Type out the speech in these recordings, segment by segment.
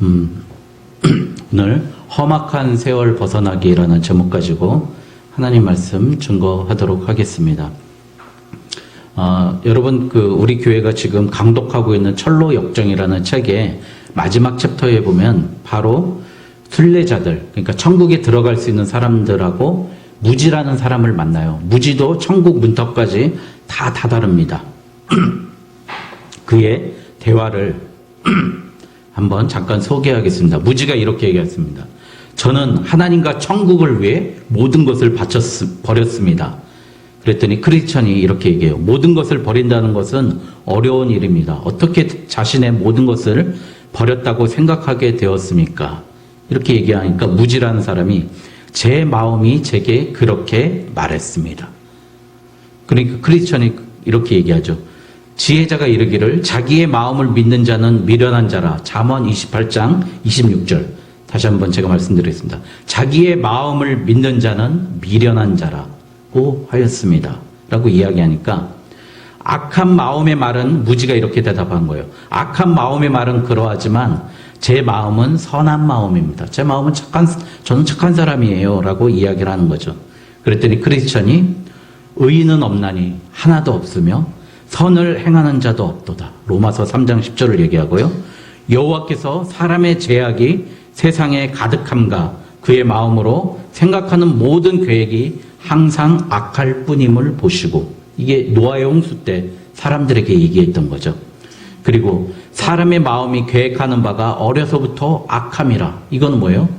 음, 오늘 험악한 세월 벗어나기라는 제목 가지고 하나님 말씀 증거하도록 하겠습니다. 여러분 우리 교회가 지금 강독하고 있는 철로 역정이라는 책의 마지막 챕터에 보면 바로 순례자들, 그러니까 천국에 들어갈 수 있는 사람들하고 무지라는 사람을 만나요. 무지도 천국 문턱까지 다 다다릅니다. 그의 대화를 한번 잠깐 소개하겠습니다. 무지가 이렇게 얘기했습니다. 저는 하나님과 천국을 위해 모든 것을 버렸습니다. 그랬더니 크리스천이 이렇게 얘기해요. 모든 것을 버린다는 것은 어려운 일입니다. 어떻게 자신의 모든 것을 버렸다고 생각하게 되었습니까? 이렇게 얘기하니까 무지라는 사람이 제 마음이 제게 그렇게 말했습니다. 그러니까 크리스천이 이렇게 얘기하죠. 지혜자가 이르기를 자기의 마음을 믿는 자는 미련한 자라. 잠언 28장 26절. 다시 한번 제가 말씀드리겠습니다. 자기의 마음을 믿는 자는 미련한 자라고 하였습니다. 라고 이야기하니까 악한 마음의 말은 무지가 이렇게 대답한 거예요. 악한 마음의 말은 그러하지만 제 마음은 선한 마음입니다. 제 마음은 저는 착한 사람이에요. 라고 이야기를 하는 거죠. 그랬더니 크리스천이 의인은 없나니 하나도 없으며 선을 행하는 자도 없도다. 로마서 3장 10절을 얘기하고요. 여호와께서 사람의 죄악이 세상에 가득함과 그의 마음으로 생각하는 모든 계획이 항상 악할 뿐임을 보시고, 이게 노아의 홍수 때 사람들에게 얘기했던 거죠. 그리고 사람의 마음이 계획하는 바가 어려서부터 악함이라. 이건 뭐예요?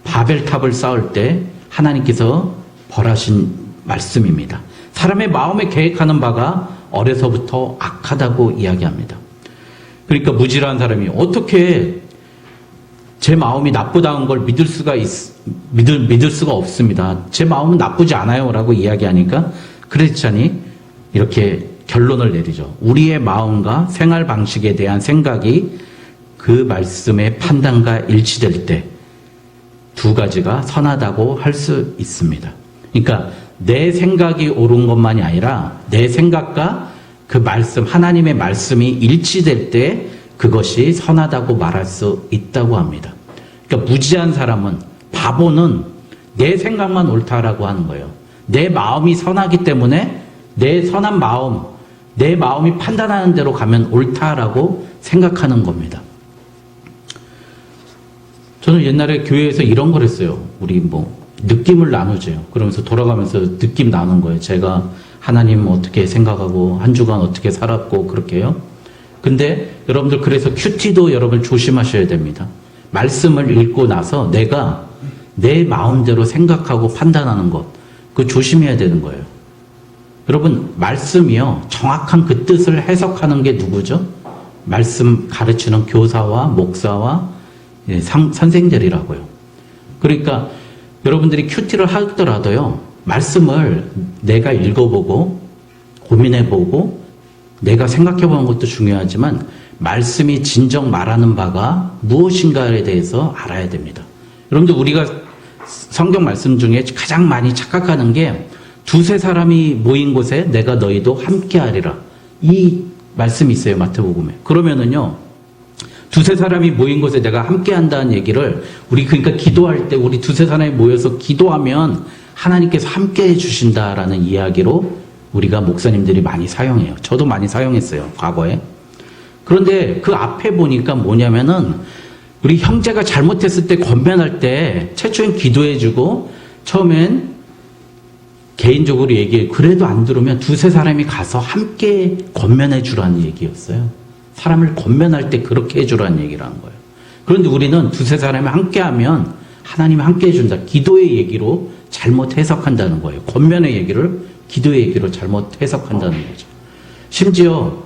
바벨탑을 쌓을 때 하나님께서 벌하신 말씀입니다. 사람의 마음에 계획하는 바가 어려서부터 악하다고 이야기합니다. 그러니까 무지라는 사람이 어떻게 제 마음이 나쁘다는 걸 믿을 수가 없습니다. 제 마음은 나쁘지 않아요. 라고 이야기하니까 크리스찬이 이렇게 결론을 내리죠. 우리의 마음과 생활 방식에 대한 생각이 그 말씀의 판단과 일치될 때 두 가지가 선하다고 할 수 있습니다. 그러니까 내 생각이 옳은 것만이 아니라 내 생각과 그 말씀, 하나님의 말씀이 일치될 때 그것이 선하다고 말할 수 있다고 합니다. 그러니까 무지한 사람은, 바보는 내 생각만 옳다라고 하는 거예요. 내 마음이 선하기 때문에 내 선한 마음, 내 마음이 판단하는 대로 가면 옳다라고 생각하는 겁니다. 저는 옛날에 교회에서 이런 걸 했어요. 우리 느낌을 나누죠. 그러면서 돌아가면서 느낌 나눈 거예요. 제가 하나님 어떻게 생각하고 한 주간 어떻게 살았고 그렇게요. 근데 여러분들 그래서 큐티도 여러분 조심하셔야 됩니다. 말씀을 읽고 나서 내가 내 마음대로 생각하고 판단하는 것, 그거 조심해야 되는 거예요. 여러분 말씀이요, 정확한 그 뜻을 해석하는 게 누구죠? 말씀 가르치는 교사와 목사와 선생들이라고요. 그러니까 여러분들이 큐티를 하더라도요, 말씀을 내가 읽어보고 고민해보고 내가 생각해보는 것도 중요하지만 말씀이 진정 말하는 바가 무엇인가에 대해서 알아야 됩니다. 여러분들 우리가 성경 말씀 중에 가장 많이 착각하는 게 두세 사람이 모인 곳에 내가 너희도 함께하리라. 이 말씀이 있어요. 마태복음에. 그러면은요, 두세 사람이 모인 곳에 내가 함께 한다는 얘기를 그러니까 기도할 때 우리 두세 사람이 모여서 기도하면 하나님께서 함께 해주신다라는 이야기로 우리가 목사님들이 많이 사용해요. 저도 많이 사용했어요. 과거에. 그런데 그 앞에 보니까 뭐냐면은 우리 형제가 잘못했을 때 권면할 때 최초엔 기도해주고 처음엔 개인적으로 얘기해. 그래도 안 들으면 두세 사람이 가서 함께 권면해 주라는 얘기였어요. 사람을 권면할 때 그렇게 해주라는 얘기를 한 거예요. 그런데 우리는 두세 사람이 함께하면 하나님이 함께 해준다. 기도의 얘기로 잘못 해석한다는 거예요. 권면의 얘기를 기도의 얘기로 잘못 해석한다는 거죠. 심지어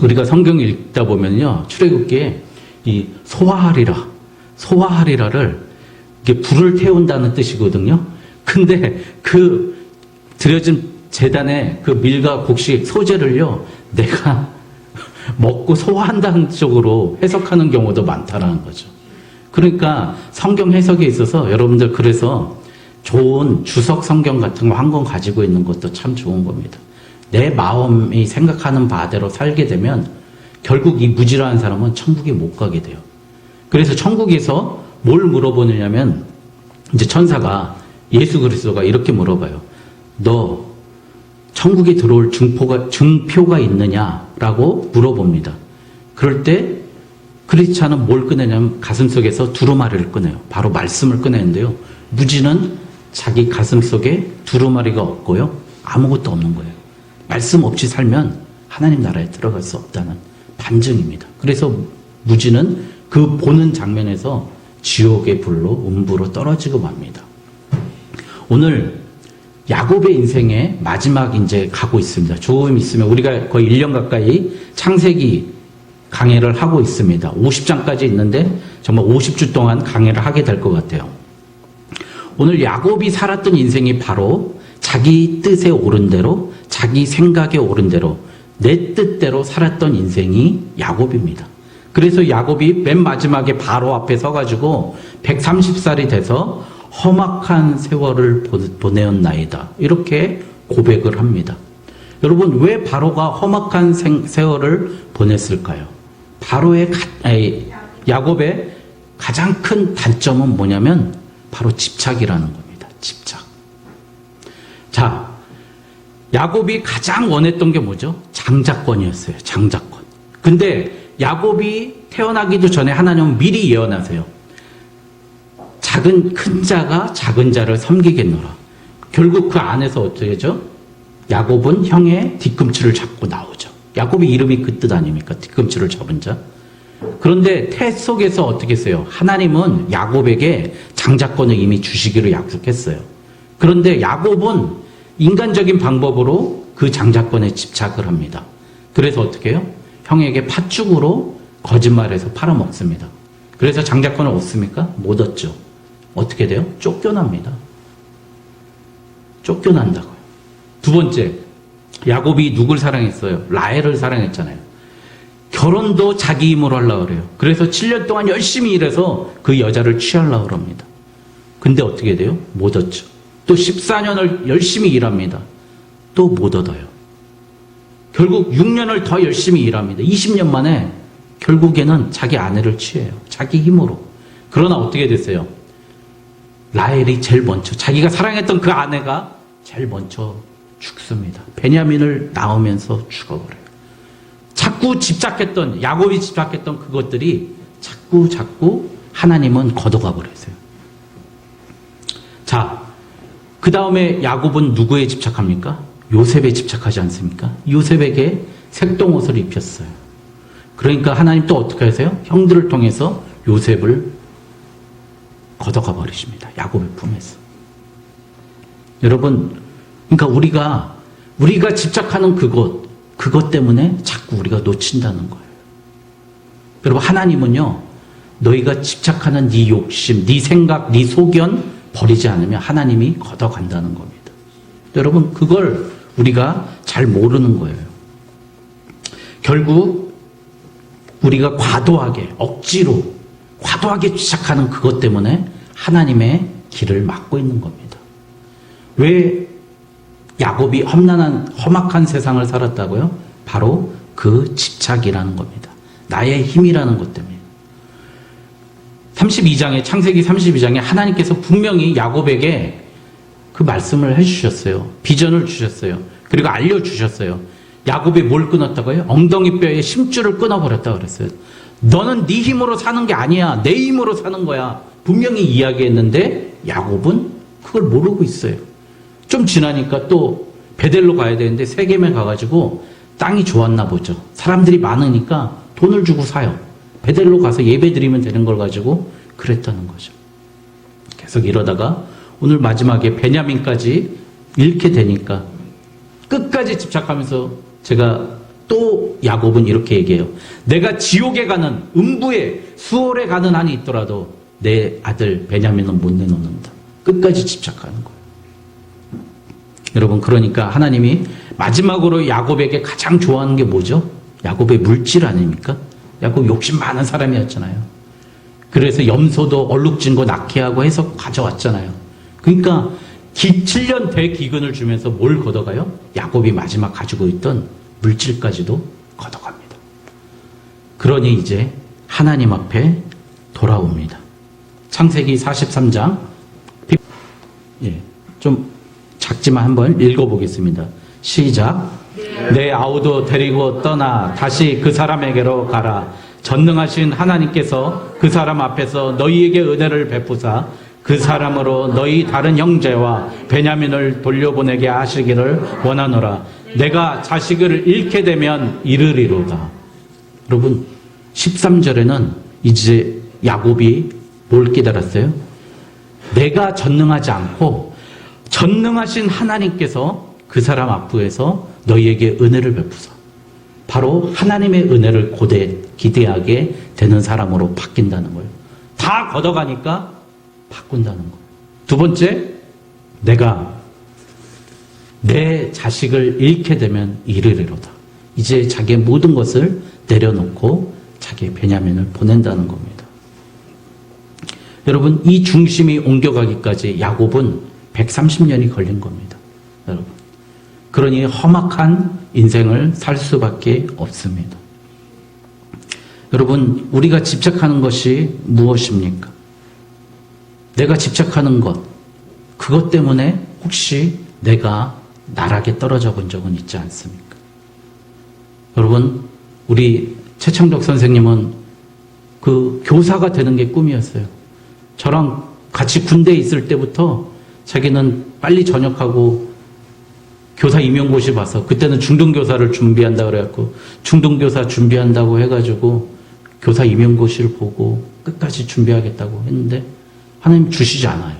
우리가 성경 읽다 보면요, 출애굽기에 이 소화하리라를 이게 불을 태운다는 뜻이거든요. 근데 그 드려진 제단에 그 밀과 곡식 소재를요, 내가 먹고 소화한다는 쪽으로 해석하는 경우도 많다라는 거죠. 그러니까 성경 해석에 있어서 여러분들 그래서 좋은 주석 성경 같은 거 한 권 가지고 있는 것도 참 좋은 겁니다. 내 마음이 생각하는 바대로 살게 되면 결국 이 무지라는 사람은 천국에 못 가게 돼요. 그래서 천국에서 뭘 물어보느냐면 이제 천사가 예수 그리스도가 이렇게 물어봐요. 너 천국에 들어올 증표가 있느냐라고 물어봅니다. 그럴 때 크리스찬은 뭘 꺼내냐면 가슴속에서 두루마리를 꺼내요. 바로 말씀을 꺼내는데요. 무지는 자기 가슴속에 두루마리가 없고요. 아무것도 없는 거예요. 말씀 없이 살면 하나님 나라에 들어갈 수 없다는 반증입니다. 그래서 무지는 그 보는 장면에서 지옥의 불로 음부로 떨어지고 맙니다. 오늘 야곱의 인생의 마지막 이제 가고 있습니다. 조금 있으면 우리가 거의 1년 가까이 창세기 강해를 하고 있습니다. 50장까지 있는데 정말 50주 동안 강해를 하게 될 것 같아요. 오늘 야곱이 살았던 인생이 바로 자기 뜻에 오른 대로, 자기 생각에 오른 대로, 내 뜻대로 살았던 인생이 야곱입니다. 그래서 야곱이 맨 마지막에 바로 앞에 서가지고 130살이 돼서 험악한 세월을 보내었나이다. 이렇게 고백을 합니다. 여러분, 왜 바로가 험악한 세월을 보냈을까요? 야곱의 가장 큰 단점은 뭐냐면 바로 집착이라는 겁니다. 집착. 자, 야곱이 가장 원했던 게 뭐죠? 장자권이었어요. 장자권. 근데 야곱이 태어나기도 전에 하나님은 미리 예언하세요. 큰 자가 작은 자를 섬기겠노라. 결국 그 안에서 어떻게 되죠? 야곱은 형의 뒤꿈치를 잡고 나오죠. 야곱의 이름이 그 뜻 아닙니까? 뒤꿈치를 잡은 자. 그런데 태 속에서 어떻게 했어요? 하나님은 야곱에게 장자권을 이미 주시기로 약속했어요. 그런데 야곱은 인간적인 방법으로 그 장자권에 집착을 합니다. 그래서 어떻게 해요? 형에게 팥죽으로 거짓말해서 팔아먹습니다. 그래서 장자권을 얻습니까? 못 얻죠. 어떻게 돼요? 쫓겨납니다. 쫓겨난다고요. 두 번째, 야곱이 누굴 사랑했어요? 라헬을 사랑했잖아요. 결혼도 자기 힘으로 하려고 그래요. 그래서 7년 동안 열심히 일해서 그 여자를 취하려고 합니다. 근데 어떻게 돼요? 못 얻죠. 또 14년을 열심히 일합니다. 또 못 얻어요. 결국 6년을 더 열심히 일합니다. 20년 만에 결국에는 자기 아내를 취해요. 자기 힘으로. 그러나 어떻게 됐어요? 라헬이 제일 먼저, 자기가 사랑했던 그 아내가 제일 먼저 죽습니다. 베냐민을 낳으면서 죽어버려요. 야곱이 집착했던 그것들이 자꾸 하나님은 걷어가 버렸어요. 자, 그 다음에 야곱은 누구에 집착합니까? 요셉에 집착하지 않습니까? 요셉에게 색동옷을 입혔어요. 그러니까 하나님 또 어떻게 하세요? 형들을 통해서 요셉을 걷어가 버리십니다. 야곱의 품에서. 여러분, 그러니까 우리가 집착하는 그것 때문에 자꾸 우리가 놓친다는 거예요. 여러분, 하나님은요, 너희가 집착하는 네 욕심, 네 생각, 네 소견 버리지 않으면 하나님이 걷어간다는 겁니다. 여러분, 그걸 우리가 잘 모르는 거예요. 결국 우리가 억지로 과도하게 집착하는 그것 때문에 하나님의 길을 막고 있는 겁니다. 왜 야곱이 험악한 세상을 살았다고요? 바로 그 집착이라는 겁니다. 나의 힘이라는 것 때문에. 창세기 32장에 하나님께서 분명히 야곱에게 그 말씀을 해주셨어요. 비전을 주셨어요. 그리고 알려주셨어요. 야곱이 뭘 끊었다고요? 엉덩이 뼈에 심줄을 끊어버렸다고 그랬어요. 너는 네 힘으로 사는 게 아니야. 내 힘으로 사는 거야. 분명히 이야기했는데 야곱은 그걸 모르고 있어요. 좀 지나니까 또 베델로 가야 되는데 세겜에 가가지고 땅이 좋았나 보죠. 사람들이 많으니까 돈을 주고 사요. 베델로 가서 예배 드리면 되는 걸 가지고 그랬다는 거죠. 계속 이러다가 오늘 마지막에 베냐민까지 잃게 되니까 끝까지 집착하면서 제가 또 야곱은 이렇게 얘기해요. 내가 지옥에 가는, 음부에, 수월에 가는 한이 있더라도 내 아들 베냐민은 못 내놓는다. 끝까지 집착하는 거예요. 여러분, 그러니까 하나님이 마지막으로 야곱에게 가장 좋아하는 게 뭐죠? 야곱의 물질 아닙니까? 야곱 욕심 많은 사람이었잖아요. 그래서 염소도 얼룩진 거 낳게 하고 해서 가져왔잖아요. 그러니까 7년 대기근을 주면서 뭘 걷어가요? 야곱이 마지막 가지고 있던 물질까지도 걷어갑니다. 그러니 이제 하나님 앞에 돌아옵니다. 창세기 43장, 좀 작지만 한번 읽어보겠습니다. 시작. 내 아우도 데리고 떠나 다시 그 사람에게로 가라. 전능하신 하나님께서 그 사람 앞에서 너희에게 은혜를 베푸사 그 사람으로 너희 다른 형제와 베냐민을 돌려보내게 하시기를 원하노라. 내가 자식을 잃게 되면 이르리로다. 여러분 13절에는 이제 야곱이 뭘 깨달았어요? 내가 전능하지 않고 전능하신 하나님께서 그 사람 앞에서 너희에게 은혜를 베푸사. 바로 하나님의 은혜를 기대하게 되는 사람으로 바뀐다는 거예요. 다 걷어가니까 바꾼다는 거예요. 두 번째, 내가 내 자식을 잃게 되면 이르리로다. 이제 자기의 모든 것을 내려놓고 자기의 베냐민을 보낸다는 겁니다. 여러분, 이 중심이 옮겨가기까지 야곱은 130년이 걸린 겁니다. 여러분, 그러니 험악한 인생을 살 수밖에 없습니다. 여러분, 우리가 집착하는 것이 무엇입니까? 내가 집착하는 것, 그것 때문에 혹시 내가 나락에 떨어져 본 적은 있지 않습니까? 여러분, 우리 최창덕 선생님은 그 교사가 되는 게 꿈이었어요. 저랑 같이 군대에 있을 때부터 자기는 빨리 전역하고 교사 임용고시 봐서, 그때는 중등교사를 준비한다 그래갖고 중등교사 준비한다고 해가지고 교사 임용고시를 보고 끝까지 준비하겠다고 했는데 하나님 주시지 않아요.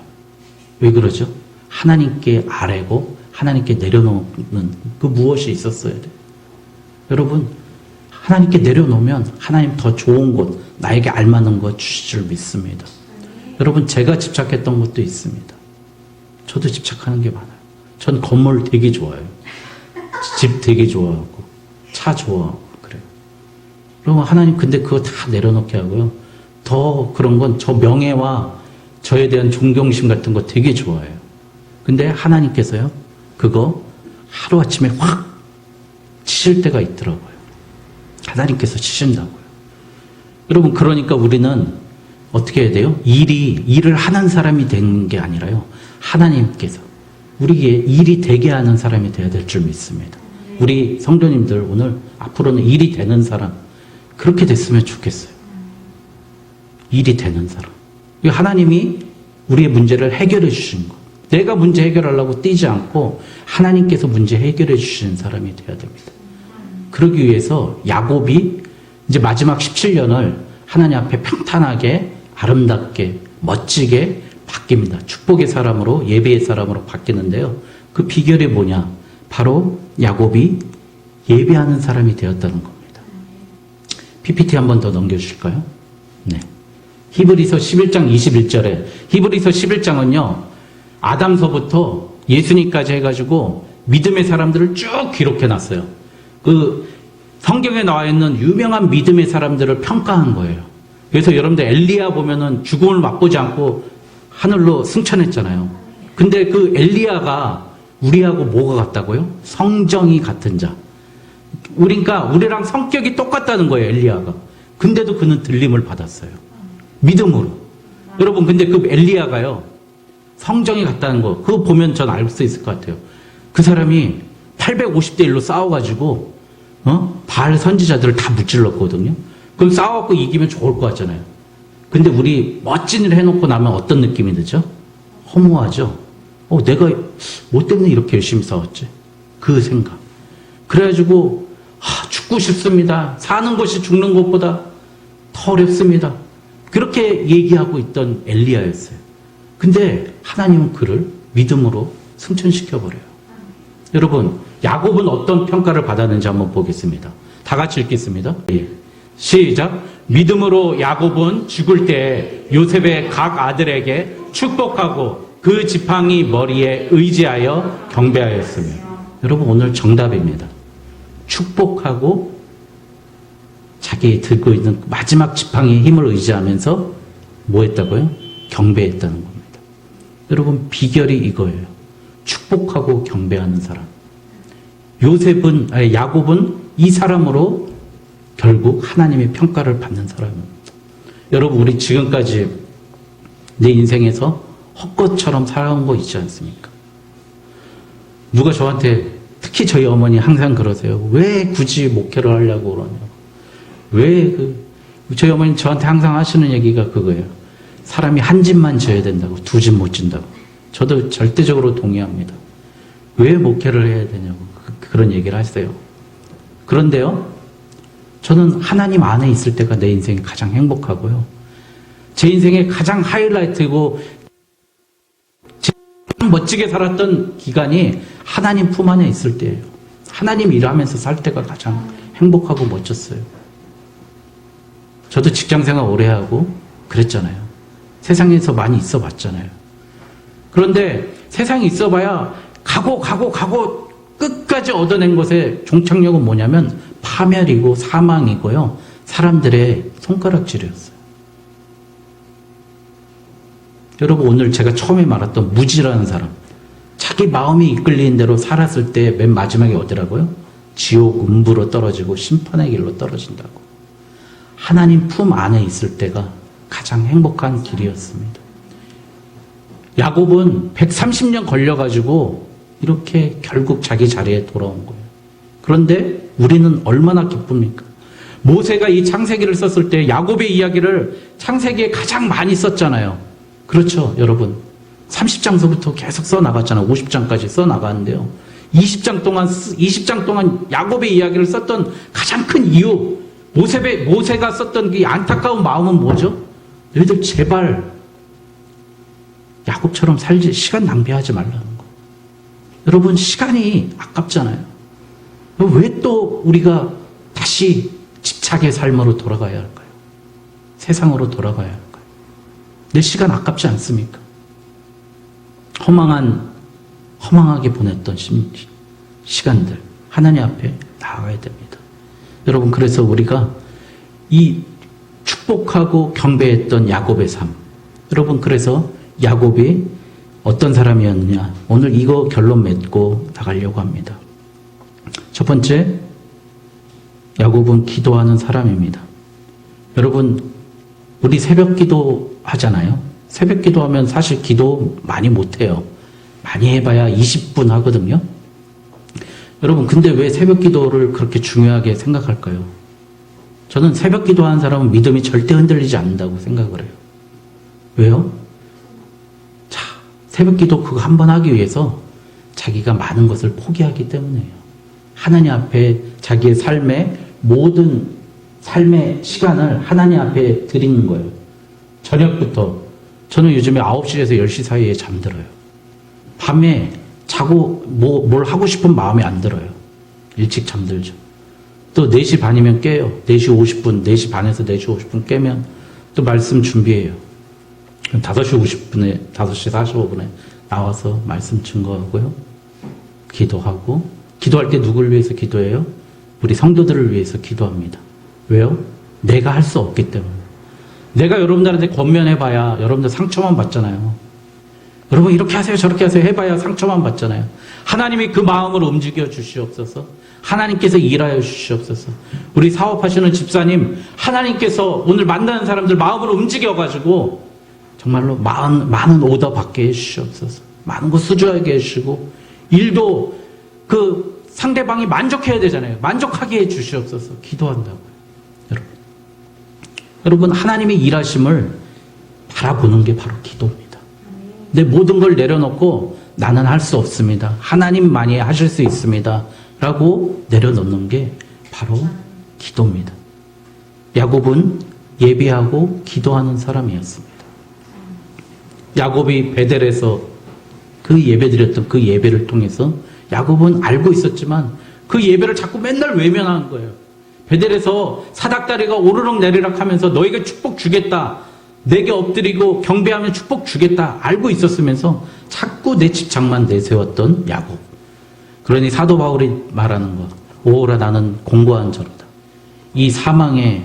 왜 그러죠? 하나님께 아뢰고 하나님께 내려놓는 그 무엇이 있었어야 돼요. 여러분, 하나님께 내려놓으면 하나님 더 좋은 곳, 나에게 알맞는 것 주실 줄 믿습니다. 여러분, 제가 집착했던 것도 있습니다. 저도 집착하는 게 많아요. 전 건물 되게 좋아해요. 집 되게 좋아하고 차 좋아하고 그래요. 그러면 하나님 근데 그거 다 내려놓게 하고요. 더 그런 건 저 명예와 저에 대한 존경심 같은 거 되게 좋아해요. 근데 하나님께서요, 그거 하루아침에 확 치실 때가 있더라고요. 하나님께서 치신다고요. 여러분, 그러니까 우리는 어떻게 해야 돼요? 일을 하는 사람이 되는 게 아니라요, 하나님께서 우리에게 일이 되게 하는 사람이 되어야 될 줄 믿습니다. 우리 성도님들 오늘 앞으로는 일이 되는 사람, 그렇게 됐으면 좋겠어요. 일이 되는 사람. 하나님이 우리의 문제를 해결해 주신 것. 내가 문제 해결하려고 뛰지 않고 하나님께서 문제 해결해 주시는 사람이 되어야 됩니다. 그러기 위해서 야곱이 이제 마지막 17년을 하나님 앞에 평탄하게, 아름답게, 멋지게 바뀝니다. 축복의 사람으로, 예배의 사람으로 바뀌는데요. 그 비결이 뭐냐? 바로 야곱이 예배하는 사람이 되었다는 겁니다. PPT 한 번 더 넘겨주실까요? 네. 히브리서 11장 21절에, 히브리서 11장은요, 아담서부터 예수님까지 해가지고 믿음의 사람들을 쭉 기록해놨어요. 그 성경에 나와 있는 유명한 믿음의 사람들을 평가한 거예요. 그래서 여러분들 엘리야 보면은 죽음을 맛보지 않고 하늘로 승천했잖아요. 근데 그 엘리야가 우리하고 뭐가 같다고요? 성정이 같은 자. 그러니까 우리랑 성격이 똑같다는 거예요, 엘리야가. 근데도 그는 들림을 받았어요. 믿음으로. 여러분, 근데 그 엘리야가요, 성정이 같다는 거, 그거 보면 전 알 수 있을 것 같아요. 그 사람이 850대 1로 싸워가지고, 바알 선지자들을 다 무찔렀거든요. 그럼 싸워갖고 이기면 좋을 것 같잖아요. 근데 우리 멋진 일 해놓고 나면 어떤 느낌이 들죠? 허무하죠? 내가 뭐 때문에 이렇게 열심히 싸웠지? 그 생각. 그래가지고, 죽고 싶습니다. 사는 것이 죽는 것보다 더 어렵습니다. 그렇게 얘기하고 있던 엘리야였어요. 근데 하나님은 그를 믿음으로 승천시켜버려요. 여러분, 야곱은 어떤 평가를 받았는지 한번 보겠습니다. 다 같이 읽겠습니다. 시작. 믿음으로 야곱은 죽을 때 요셉의 각 아들에게 축복하고 그 지팡이 머리에 의지하여 경배하였으며. 여러분, 오늘 정답입니다. 축복하고 자기 들고 있는 마지막 지팡이의 힘을 의지하면서 뭐 했다고요? 경배했다는 겁니다. 여러분, 비결이 이거예요. 축복하고 경배하는 사람. 야곱은 이 사람으로 결국 하나님의 평가를 받는 사람입니다. 여러분, 우리 지금까지 내 인생에서 헛것처럼 살아온 거 있지 않습니까? 누가 저한테, 특히 저희 어머니 항상 그러세요. 왜 굳이 목회를 하려고 그러냐고. 저희 어머니 저한테 항상 하시는 얘기가 그거예요. 사람이 한 집만 지어야 된다고, 두 집 못 진다고. 저도 절대적으로 동의합니다. 왜 목회를 해야 되냐고 그런 얘기를 하세요. 그런데요, 저는 하나님 안에 있을 때가 내 인생이 가장 행복하고요. 제 인생의 가장 하이라이트고 가장 멋지게 살았던 기간이 하나님 품 안에 있을 때예요. 하나님 일하면서 살 때가 가장 행복하고 멋졌어요. 저도 직장생활 오래 하고 그랬잖아요. 세상에서 많이 있어 봤잖아요. 그런데 세상에 있어 봐야 가고 끝까지 얻어낸 것의 종착역은 뭐냐면 파멸이고 사망이고요. 사람들의 손가락질이었어요. 여러분, 오늘 제가 처음에 말했던 무지라는 사람, 자기 마음이 이끌리는 대로 살았을 때 맨 마지막에 어디라고요? 지옥 음부로 떨어지고 심판의 길로 떨어진다고. 하나님 품 안에 있을 때가 가장 행복한 길이었습니다. 야곱은 130년 걸려가지고 이렇게 결국 자기 자리에 돌아온 거예요. 그런데 우리는 얼마나 기쁩니까? 모세가 이 창세기를 썼을 때 야곱의 이야기를 창세기에 가장 많이 썼잖아요. 그렇죠, 여러분. 30장서부터 계속 써나갔잖아요. 50장까지 써나갔는데요. 20장 동안 야곱의 이야기를 썼던 가장 큰 이유, 모세가 썼던 그 안타까운 마음은 뭐죠? 너희들 제발 야곱처럼 살지, 시간 낭비하지 말라는 거. 여러분, 시간이 아깝잖아요. 왜 또 우리가 다시 집착의 삶으로 돌아가야 할까요? 세상으로 돌아가야 할까요? 내 시간 아깝지 않습니까? 허망하게 보냈던 시간들, 하나님 앞에 나아가야 됩니다. 여러분, 그래서 우리가 이 축복하고 경배했던 야곱의 삶, 여러분, 그래서 야곱이 어떤 사람이었느냐, 오늘 이거 결론 맺고 나가려고 합니다. 첫 번째, 야곱은 기도하는 사람입니다. 여러분, 우리 새벽 기도 하잖아요. 새벽 기도하면 사실 기도 많이 못해요. 많이 해봐야 20분 하거든요. 여러분, 근데 왜 새벽 기도를 그렇게 중요하게 생각할까요? 저는 새벽 기도하는 사람은 믿음이 절대 흔들리지 않는다고 생각을 해요. 왜요? 자, 새벽 기도 그거 한 번 하기 위해서 자기가 많은 것을 포기하기 때문에요. 하나님 앞에 자기의 모든 삶의 시간을 하나님 앞에 드리는 거예요. 저녁부터. 저는 요즘에 9시에서 10시 사이에 잠들어요. 밤에 자고 뭘 하고 싶은 마음이 안 들어요. 일찍 잠들죠. 또 4시 반이면 깨요. 4시 50분, 4시 반에서 4시 50분 깨면 또 말씀 준비해요. 5시 50분에, 5시 45분에 나와서 말씀 증거하고요. 기도하고, 기도할 때 누구를 위해서 기도해요? 우리 성도들을 위해서 기도합니다. 왜요? 내가 할 수 없기 때문에. 내가 여러분들한테 권면해봐야 여러분들 상처만 받잖아요. 여러분, 이렇게 하세요, 저렇게 하세요 해봐야 상처만 받잖아요. 하나님이 그 마음을 움직여 주시옵소서. 하나님께서 일하여 주시옵소서. 우리 사업하시는 집사님, 하나님께서 오늘 만나는 사람들 마음을 움직여가지고 정말로 많은 오더 받게 해주시옵소서. 많은 거 수주하게 해주시고, 일도 그 상대방이 만족해야 되잖아요. 만족하게 해주시옵소서. 기도한다고요. 여러분, 하나님의 일하심을 바라보는 게 바로 기도입니다. 내 모든 걸 내려놓고 나는 할 수 없습니다. 하나님만이 하실 수 있습니다. 라고 내려놓는 게 바로 기도입니다. 야곱은 예배하고 기도하는 사람이었습니다. 야곱이 베델에서 그 예배드렸던 그 예배를 통해서 야곱은 알고 있었지만 그 예배를 자꾸 맨날 외면하는 거예요. 베델에서 사닥다리가 오르락 내리락 하면서 너에게 축복 주겠다, 내게 엎드리고 경배하면 축복 주겠다 알고 있었으면서 자꾸 내 집착만 내세웠던 야곱. 그러니 사도 바울이 말하는 거, 오호라 나는 공고한 자로다. 이 사망의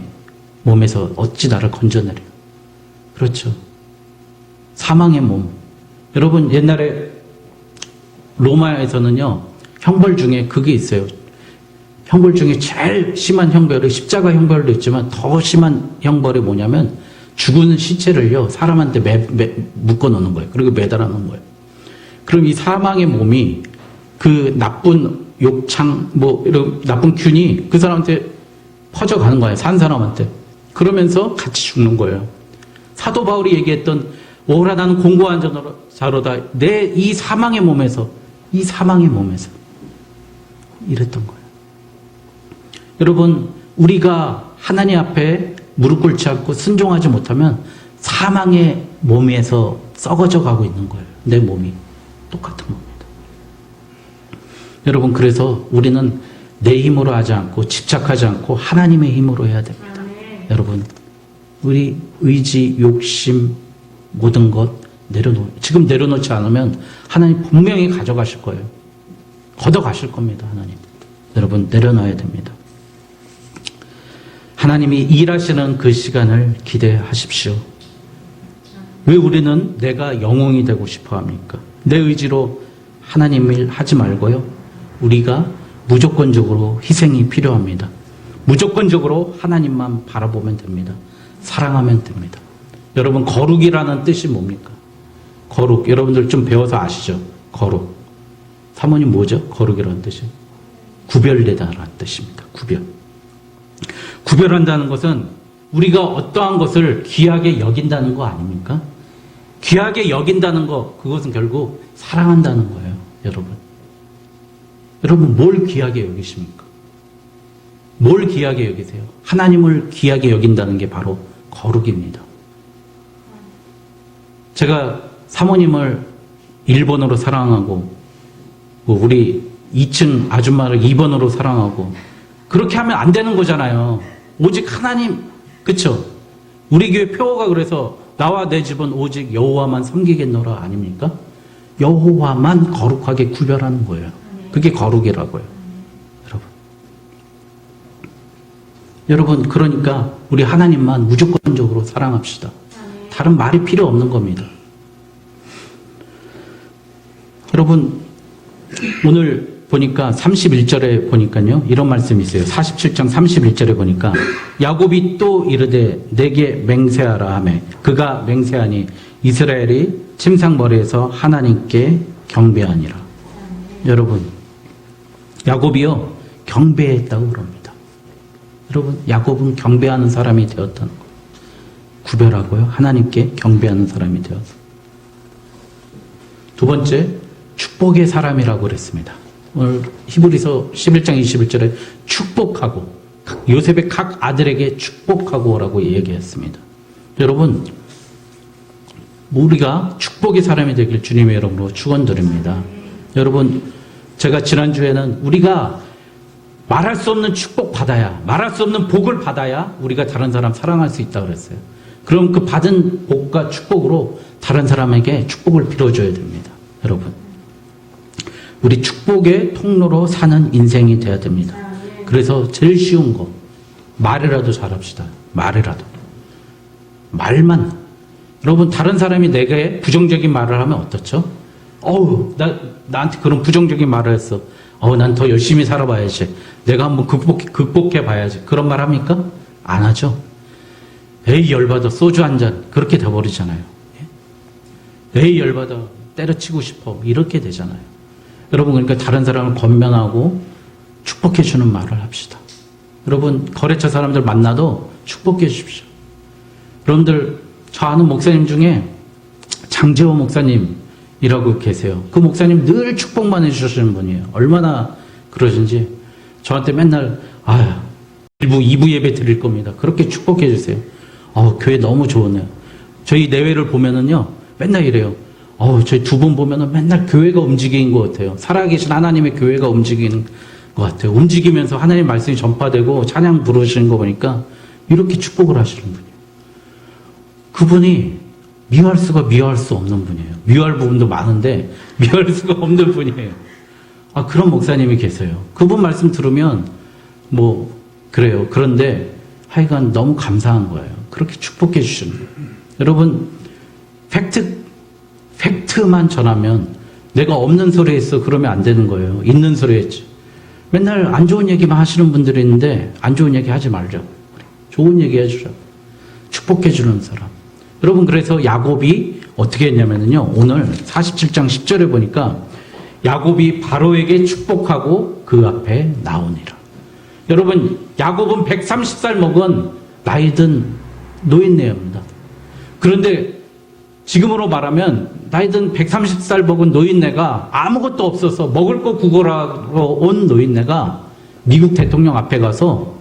몸에서 어찌 나를 건져내려. 그렇죠. 사망의 몸. 여러분, 옛날에 로마에서는요, 형벌 중에 그게 있어요. 형벌 중에 제일 심한 형벌이 십자가 형벌도 있지만 더 심한 형벌이 뭐냐면 죽은 시체를요, 사람한테 묶어 놓는 거예요. 그리고 매달아 놓는 거예요. 그럼 이 사망의 몸이 그 나쁜 욕창, 이런 나쁜 균이 그 사람한테 퍼져가는 거예요. 산 사람한테. 그러면서 같이 죽는 거예요. 사도 바울이 얘기했던 오라 나는 공고한 자로다. 내 이 사망의 몸에서 이랬던 거예요. 여러분, 우리가 하나님 앞에 무릎 꿇지 않고 순종하지 못하면 사망의 몸에서 썩어져 가고 있는 거예요. 내 몸이. 똑같은 겁니다. 여러분, 그래서 우리는 내 힘으로 하지 않고 집착하지 않고 하나님의 힘으로 해야 됩니다. 여러분, 우리 의지, 욕심, 모든 것 지금 내려놓지 않으면 하나님 분명히 가져가실 거예요. 걷어가실 겁니다. 하나님. 여러분, 내려놔야 됩니다. 하나님이 일하시는 그 시간을 기대하십시오. 왜 우리는 내가 영웅이 되고 싶어 합니까? 내 의지로 하나님 일 하지 말고요. 우리가 무조건적으로 희생이 필요합니다. 무조건적으로 하나님만 바라보면 됩니다. 사랑하면 됩니다. 여러분, 거룩이라는 뜻이 뭡니까? 거룩. 여러분들 좀 배워서 아시죠? 거룩. 사모님 뭐죠? 거룩이라는 뜻이? 구별되다라는 뜻입니다. 구별. 구별한다는 것은 우리가 어떠한 것을 귀하게 여긴다는 거 아닙니까? 귀하게 여긴다는 거, 그것은 결국 사랑한다는 거예요. 여러분 뭘 귀하게 여기십니까? 뭘 귀하게 여기세요? 하나님을 귀하게 여긴다는 게 바로 거룩입니다. 제가 사모님을 1번으로 사랑하고 우리 2층 아줌마를 2번으로 사랑하고 그렇게 하면 안 되는 거잖아요. 오직 하나님, 그쵸? 우리 교회 표어가 그래서 나와 내 집은 오직 여호와만 섬기겠노라 아닙니까? 여호와만 거룩하게 구별하는 거예요. 그게 거룩이라고요. 여러분, 그러니까 우리 하나님만 무조건적으로 사랑합시다. 다른 말이 필요 없는 겁니다. 여러분, 오늘 보니까 31절에 보니까요, 이런 말씀이 있어요. 47장 31절에 보니까 야곱이 또 이르되 내게 맹세하라 하매 그가 맹세하니 이스라엘이 침상머리에서 하나님께 경배하니라. 여러분, 야곱이요 경배했다고 그럽니다. 여러분, 야곱은 경배하는 사람이 되었다는 거. 구별하고요, 하나님께 경배하는 사람이 되어서. 두 번째, 축복의 사람이라고 그랬습니다. 오늘 히브리서 11장 21절에 축복하고, 요셉의 각 아들에게 축복하고라고 얘기했습니다. 여러분, 우리가 축복의 사람이 되길 주님의 이름으로 축원드립니다. 여러분, 제가 지난주에는 우리가 말할 수 없는 축복 받아야, 말할 수 없는 복을 받아야 우리가 다른 사람 사랑할 수 있다고 그랬어요. 그럼 그 받은 복과 축복으로 다른 사람에게 축복을 빌어줘야 됩니다. 여러분, 우리 축복의 통로로 사는 인생이 돼야 됩니다. 그래서 제일 쉬운 거, 말이라도 잘합시다. 말만. 여러분, 다른 사람이 내게 부정적인 말을 하면 어떻죠? 나한테 그런 부정적인 말을 했어. 난 더 열심히 살아봐야지. 내가 한번 극복해 봐야지. 그런 말 합니까? 안 하죠. 에이, 열받아. 소주 한 잔. 그렇게 돼버리잖아요. 에이, 열받아. 때려치고 싶어. 이렇게 되잖아요. 여러분, 그러니까 다른 사람을 권면하고 축복해주는 말을 합시다. 여러분, 거래처 사람들 만나도 축복해 주십시오. 여러분들, 저 아는 목사님 중에 장재호 목사님이라고 계세요. 그 목사님 늘 축복만 해주시는 분이에요. 얼마나 그러신지 저한테 맨날 1부, 2부 예배 드릴 겁니다. 그렇게 축복해 주세요. 교회 너무 좋으네요. 저희 내외를 보면은요, 맨날 이래요. 저희 두 분 보면은 맨날 교회가 움직이는 것 같아요. 살아계신 하나님의 교회가 움직이는 것 같아요. 움직이면서 하나님 말씀이 전파되고 찬양 부르시는 거 보니까 이렇게 축복을 하시는 분이에요. 그분이 미워할 수 없는 분이에요. 미워할 부분도 많은데 미워할 수가 없는 분이에요. 그런 목사님이 계세요. 그분 말씀 들으면 그래요. 그런데 하여간 너무 감사한 거예요. 그렇게 축복해 주시는 거예요. 여러분, 팩트만 전하면 내가 없는 소리 했어 그러면 안 되는 거예요. 있는 소리 했지. 맨날 안 좋은 얘기만 하시는 분들이 있는데 안 좋은 얘기 하지 말자. 좋은 얘기 해주자. 축복해주는 사람. 여러분, 그래서 야곱이 어떻게 했냐면요. 오늘 47장 10절에 보니까 야곱이 바로에게 축복하고 그 앞에 나오니라. 여러분, 야곱은 130살 먹은 나이든 노인네입니다. 그런데 지금으로 말하면 나이든 130살 먹은 노인네가 아무것도 없어서 먹을 거 구걸하러 온 노인네가 미국 대통령 앞에 가서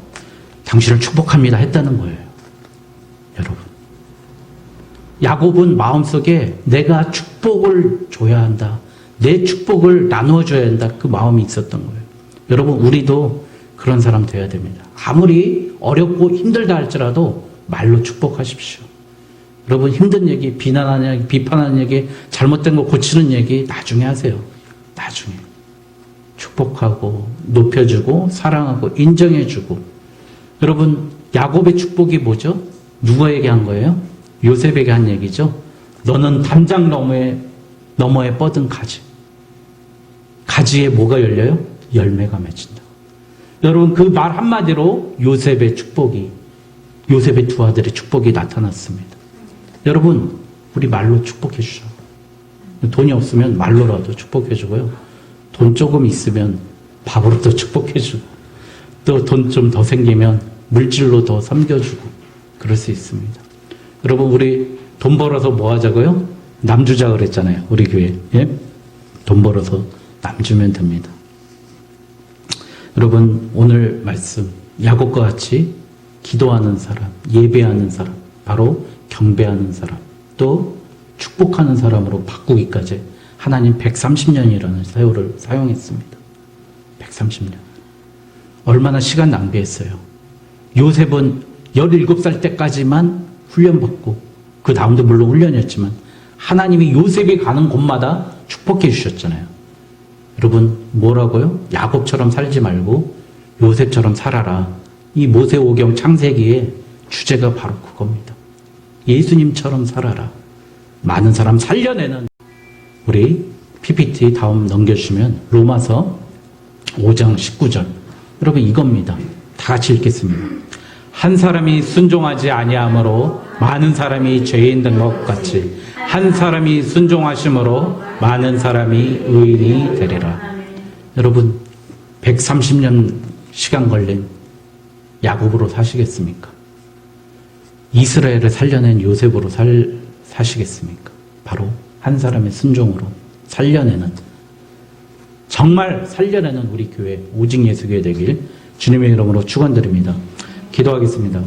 당신을 축복합니다 했다는 거예요. 여러분, 야곱은 마음속에 내가 축복을 줘야 한다, 내 축복을 나누어줘야 한다, 그 마음이 있었던 거예요. 여러분, 우리도 그런 사람 돼야 됩니다. 아무리 어렵고 힘들다 할지라도 말로 축복하십시오. 여러분, 힘든 얘기, 비난하는 얘기, 비판하는 얘기, 잘못된 거 고치는 얘기 나중에 하세요. 나중에. 축복하고 높여주고 사랑하고 인정해주고. 여러분, 야곱의 축복이 뭐죠? 누구에게 한 거예요? 요셉에게 한 얘기죠. 너는 담장 너머에 뻗은 가지. 가지에 뭐가 열려요? 열매가 맺힌다. 여러분, 그 말 한마디로 요셉의 축복이, 요셉의 두 아들의 축복이 나타났습니다. 여러분, 우리 말로 축복해 주죠. 돈이 없으면 말로라도 축복해 주고요. 돈 조금 있으면 밥으로 또 축복해 주고, 또 돈 좀 더 생기면 물질로 더 섬겨주고, 그럴 수 있습니다. 여러분, 우리 돈 벌어서 뭐 하자고요? 남 주자 그랬잖아요. 우리 교회. 예? 돈 벌어서 남 주면 됩니다. 여러분, 오늘 말씀, 야곱과 같이 기도하는 사람, 예배하는 사람, 바로 경배하는 사람, 또 축복하는 사람으로 바꾸기까지 하나님 130년이라는 세월을 사용했습니다. 130년. 얼마나 시간 낭비했어요. 요셉은 17살 때까지만 훈련받고, 그 다음도 물론 훈련이었지만 하나님이 요셉이 가는 곳마다 축복해 주셨잖아요. 여러분, 뭐라고요? 야곱처럼 살지 말고 요셉처럼 살아라. 이 모세오경 창세기의 주제가 바로 그겁니다. 예수님처럼 살아라. 많은 사람 살려내는. 우리 PPT 다음 넘겨주시면 로마서 5장 19절. 여러분, 이겁니다. 다 같이 읽겠습니다. 한 사람이 순종하지 아니함으로 많은 사람이 죄인 된 것 같이 한 사람이 순종하심으로 많은 사람이 의인이 되리라. 여러분, 130년 시간 걸린 야곱으로 사시겠습니까? 이스라엘을 살려낸 요셉으로 사시겠습니까? 바로 한 사람의 순종으로 살려내는, 정말 살려내는 우리 교회, 오직 예수교회 되길 주님의 이름으로 축원드립니다. 기도하겠습니다.